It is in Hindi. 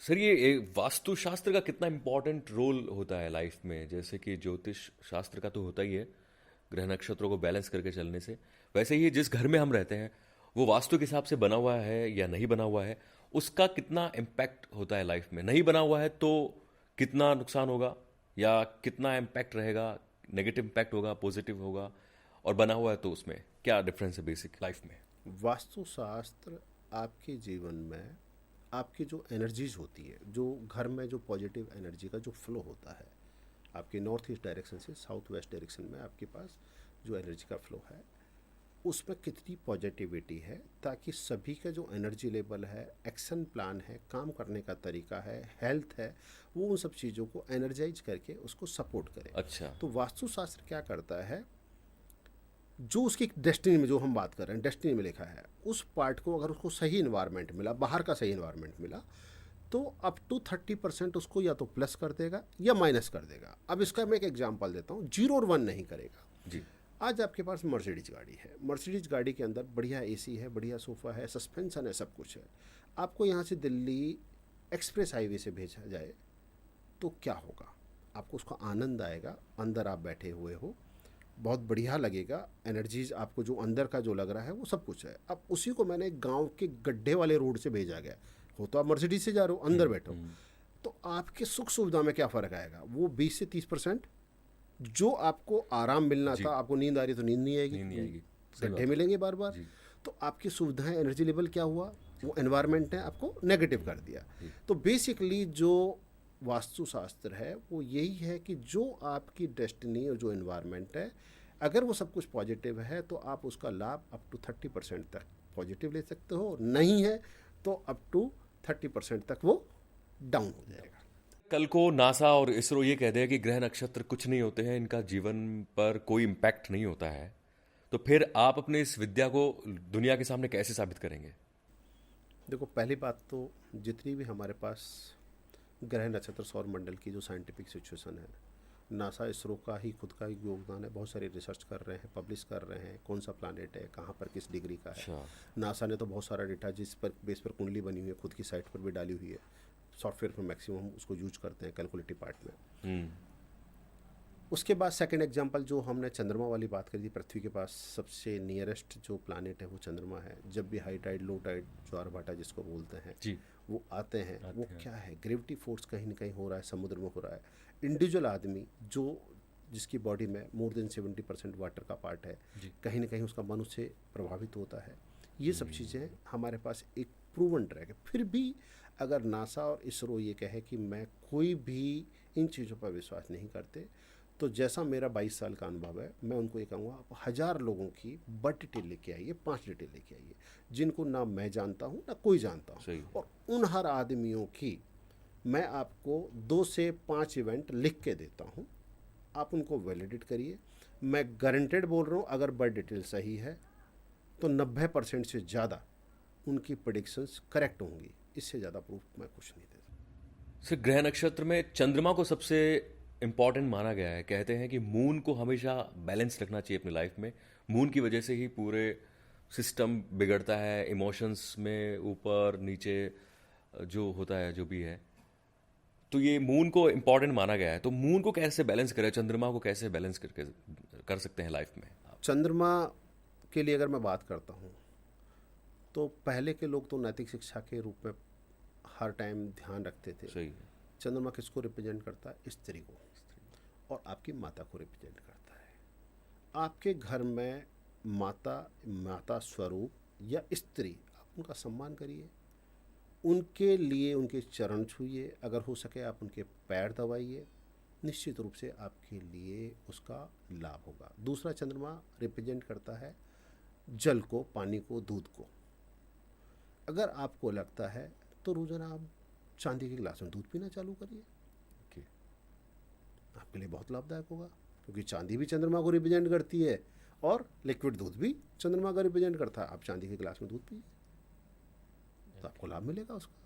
सर ये वास्तुशास्त्र का कितना इम्पोर्टेंट रोल होता है लाइफ में? जैसे कि ज्योतिष शास्त्र का तो होता ही है, ग्रह नक्षत्रों को बैलेंस करके चलने से। वैसे ही जिस घर में हम रहते हैं वो वास्तु के हिसाब से बना हुआ है या नहीं बना हुआ है, उसका कितना इम्पैक्ट होता है लाइफ में? नहीं बना हुआ है तो कितना नुकसान होगा, या कितना इम्पैक्ट रहेगा? नेगेटिव इम्पैक्ट होगा, पॉजिटिव होगा? और बना हुआ है तो उसमें क्या डिफरेंस है बेसिक लाइफ में? वास्तुशास्त्र आपके जीवन में आपकी जो एनर्जीज होती है, जो घर में जो पॉजिटिव एनर्जी का जो फ्लो होता है, आपके नॉर्थ ईस्ट डायरेक्शन से साउथ वेस्ट डायरेक्शन में आपके पास जो एनर्जी का फ्लो है, उसमें कितनी पॉजिटिविटी है, ताकि सभी का जो एनर्जी लेवल है, एक्शन प्लान है, काम करने का तरीका है, हेल्थ है, वो उन सब चीज़ों को एनर्जाइज करके उसको सपोर्ट करे। अच्छा। तो वास्तुशास्त्र क्या करता है, जो उसकी डेस्टिनी में, जो हम बात कर रहे हैं डेस्टिनी में लिखा है, उस पार्ट को अगर उसको सही इन्वायरमेंट मिला, बाहर का सही इन्वायरमेंट मिला, तो अप टू 30% उसको या तो प्लस कर देगा या माइनस कर देगा। अब इसका मैं एक एग्जांपल देता हूँ, 0 और 1 नहीं करेगा। जी। आज आपके पास मर्सिडीज गाड़ी है, मर्सिडीज गाड़ी के अंदर बढ़िया एसी है, बढ़िया सोफ़ा है, सस्पेंशन है, सब कुछ है। आपको यहाँ से दिल्ली एक्सप्रेस हाईवे से भेजा जाए तो क्या होगा? आपको उसका आनंद आएगा, अंदर आप बैठे हुए हो, बहुत बढ़िया लगेगा, एनर्जीज आपको जो अंदर का जो लग रहा है वो सब कुछ है। अब उसी को मैंने गांव के गड्ढे वाले रोड से भेजा गया, हो तो आप मर्सिडीज से जा रहे हो, अंदर बैठो, तो आपके सुख सुविधा में क्या फ़र्क आएगा? वो 20 से 30% जो आपको आराम मिलना जी। था, आपको नींद आ रही तो नींद नहीं आएगी, नहीं आएगी। सही गड्ढे बात है। मिलेंगे बार बार। जी। तो आपकी सुविधाएं, एनर्जी लेवल क्या हुआ? वो एनवायरनमेंट ने आपको नेगेटिव कर दिया। जी। तो बेसिकली जो वास्तुशास्त्र है वो यही है कि जो आपकी डेस्टिनी और जो एनवायरनमेंट है, अगर वो सब कुछ पॉजिटिव है तो आप उसका लाभ अप टू 30% तक पॉजिटिव ले सकते हो, नहीं है तो अप टू 30% तक वो डाउन हो जाएगा। कल को नासा और इसरो ये कह दे कि ग्रह नक्षत्र कुछ नहीं होते हैं, इनका जीवन पर कोई इम्पैक्ट नहीं होता है, तो फिर आप अपने इस विद्या को दुनिया के सामने कैसे साबित करेंगे? देखो, पहली बात तो जितनी भी हमारे पास ग्रह नक्षत्र सौर मंडल की जो साइंटिफिक सिचुएशन है, नासा इसरो का ही खुद का ही योगदान है, बहुत सारी रिसर्च कर रहे हैं, पब्लिश कर रहे हैं, कौन सा प्लानट है, कहाँ पर किस डिग्री का है। अच्छा। नासा ने तो बहुत सारा डेटा जिस पर बेस पर कुंडली बनी हुई है, खुद की साइट पर भी डाली हुई है, सॉफ्टवेयर पर मैक्सिमम हम उसको यूज करते हैं कैलकुलेटिव पार्ट में। हम्म। उसके बाद सेकंड एग्जांपल जो हमने चंद्रमा वाली बात करी थी, पृथ्वी के पास सबसे नियरेस्ट जो प्लानट है वो चंद्रमा है। जब भी हाई टाइड, लो टाइड, ज्वार भाटा जिसको बोलते हैं, जी। वो आते हैं, वो आते हैं। क्या है, ग्रेविटी फोर्स कहीं ना कहीं हो रहा है, समुद्र में हो रहा है। इंडिविजुअल आदमी जो जिसकी बॉडी में मोर देन 70% वाटर का पार्ट है, जी। कहीं ना कहीं उसका मन उससे प्रभावित होता है। ये सब चीज़ें हमारे पास एक प्रूवन ट्रैक है। फिर भी अगर नासा और इसरो ये कहे कि मैं कोई भी इन चीज़ों पर विश्वास नहीं करते, तो जैसा मेरा 22 साल का अनुभव है, मैं उनको ये कहूँगा, आप 1000 लोगों की बर्थ डिटेल लेके आइए, 5 डिटेल लेके आइए, जिनको ना मैं जानता हूँ ना कोई जानता हूँ, सही। और उन हर आदमियों की मैं आपको 2 से 5 इवेंट लिख के देता हूँ, आप उनको वैलिडेट करिए। मैं गारंटेड बोल रहा हूँ, अगर बर्थ डिटेल सही है तो 90% से ज़्यादा उनकी प्रेडिक्शंस करेक्ट होंगी। इससे ज़्यादा प्रूफ मैं कुछ नहीं दे सकता। सर, ग्रह नक्षत्र में चंद्रमा को सबसे इम्पॉर्टेंट माना गया है। कहते हैं कि मून को हमेशा बैलेंस रखना चाहिए अपनी लाइफ में। मून की वजह से ही पूरे सिस्टम बिगड़ता है, इमोशंस में ऊपर नीचे जो होता है, जो भी है। तो ये मून को इम्पोर्टेंट माना गया है, तो मून को कैसे बैलेंस करें, चंद्रमा को कैसे बैलेंस करके कर सकते हैं लाइफ में? चंद्रमा के लिए अगर मैं बात करता हूँ, तो पहले के लोग तो नैतिक शिक्षा के रूप में हर टाइम ध्यान रखते थे। सही है। चंद्रमा किसको रिप्रेजेंट करता है? स्त्री को, और आपकी माता को रिप्रेजेंट करता है। आपके घर में माता, माता स्वरूप या स्त्री, आप उनका सम्मान करिए, उनके लिए उनके चरण छूइए, अगर हो सके आप उनके पैर दबाइए, निश्चित रूप से आपके लिए उसका लाभ होगा। दूसरा, चंद्रमा रिप्रेजेंट करता है जल को, पानी को, दूध को। अगर आपको लगता है तो रोजाना आप चांदी के गिलास में दूध पीना चालू करिए, ओके। आपके लिए बहुत लाभदायक होगा, क्योंकि चांदी भी चंद्रमा को रिप्रेजेंट करती है और लिक्विड दूध भी चंद्रमा का रिप्रेजेंट करता है। आप चांदी के गिलास में दूध पिए तो आपको लाभ मिलेगा उसका।